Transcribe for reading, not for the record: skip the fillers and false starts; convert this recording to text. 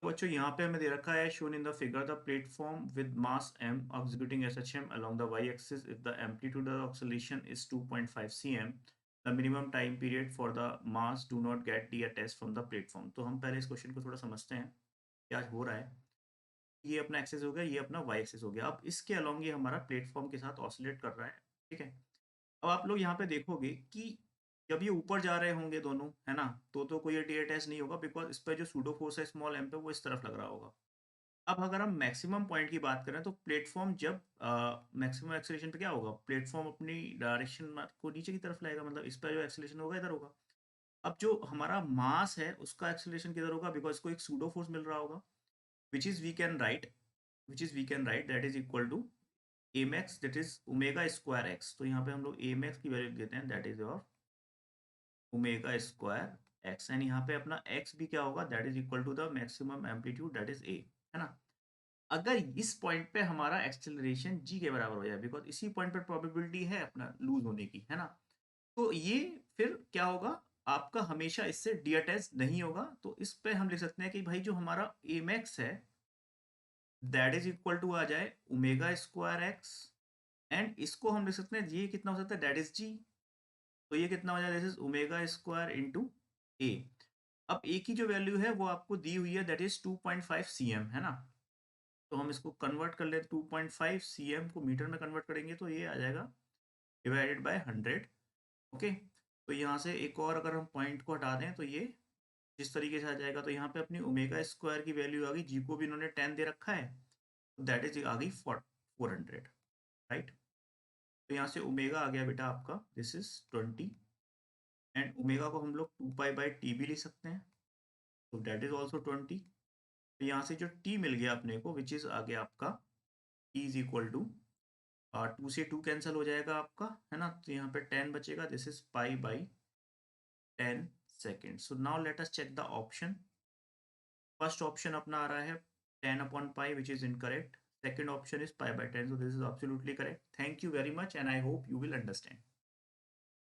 तो बच्चों यहाँ पे हमें दे रखा है shown in the figure the platform with mass m executing SHM along the y-axis if the amplitude of oscillation is 2.5 cm the minimum time period for the mass do not get detached from the platform। तो हम पहले इस question को थोड़ा समझते हैं क्या हो रहा है। ये अपना एक्सेस हो गया, ये अपना वाई एक्सेस हो गया। अब इसके अलोंग ये हमारा प्लेटफॉर्म के साथ ऑसिलेट कर रहा है, ठीक है। अब आप लोग यहाँ पे देखोगे कि जब ये ऊपर जा रहे होंगे दोनों, है ना, तो कोई डी अटैच नहीं होगा बिकॉज इस पर जो सूडो फोर्स है स्मॉल एम पे वो इस तरफ लग रहा होगा। अब अगर हम मैक्सिमम पॉइंट की बात करें तो प्लेटफॉर्म जब मैक्सिमम एक्सेलेरेशन पे क्या होगा, प्लेटफॉर्म अपनी डायरेक्शन को नीचे की तरफ लाएगा, मतलब इस पर जो एक्सेलेरेशन होगा इधर होगा। अब जो हमारा मास है उसका एक्सेलेरेशन किधर होगा, बिकॉज इसको एक सूडो फोर्स मिल रहा होगा which is we can write that is equal to a max that is omega square x। तो यहाँ पे हम लोग a max की वैल्यू देते हैं that is your omega square x and यहाँ पे अपना x भी क्या होगा that is equal to the maximum amplitude that is a, है ना। अगर इस पॉइंट पे हमारा एक्सेलरेशन g के बराबर हो जाए बिकॉज इसी पॉइंट पर प्रोबेबिलिटी है अपना लूज होने की, है ना, तो ये फिर क्या होगा, आपका हमेशा इससे डी अटैच नहीं होगा। तो इस पे हम लिख सकते हैं कि भाई जो हमारा a max है दैट इज इक्वल टू आ जाए ओमेगा स्क्वायर एक्स एंड इसको हम लिख सकते हैं ये कितना हो सकता है दैट इज जी। तो ये कितना हो जाए this is omega square into A. अब ए की जो वैल्यू है वो आपको दी हुई है दैट इज 2.5 cm, है ना। तो हम इसको कन्वर्ट कर ले 2.5 cm को मीटर में कन्वर्ट करेंगे तो ये आ जाएगा डिवाइडेड बाय 100। ओके, तो यहाँ से एक और अगर हम पॉइंट को हटा दें तो ये जिस तरीके से आ जाएगा, तो यहाँ पे अपनी ओमेगा स्क्वायर की वैल्यू आ गई, जी को भी इन्होंने 10 दे रखा है, दैट इज आ गई 400, राइट। तो यहाँ से ओमेगा आ गया बेटा आपका दिस इज 20 एंड ओमेगा को हम लोग 2 पाई बाई टी भी लिख सकते हैं, तो दैट इज ऑल्सो 20। तो यहाँ से जो टी मिल गया अपने को विच इज आ गया आपका टी इज इक्वल टू 2 से 2 कैंसिल हो जाएगा आपका, है ना, तो यहाँ पे 10 बचेगा दिस इज पाई/10 second. So now let us check the option. First option अपना आ रहा है 10/पाई which is incorrect, second option is पाई/10, so this is absolutely correct. Thank you very much and I hope you will understand.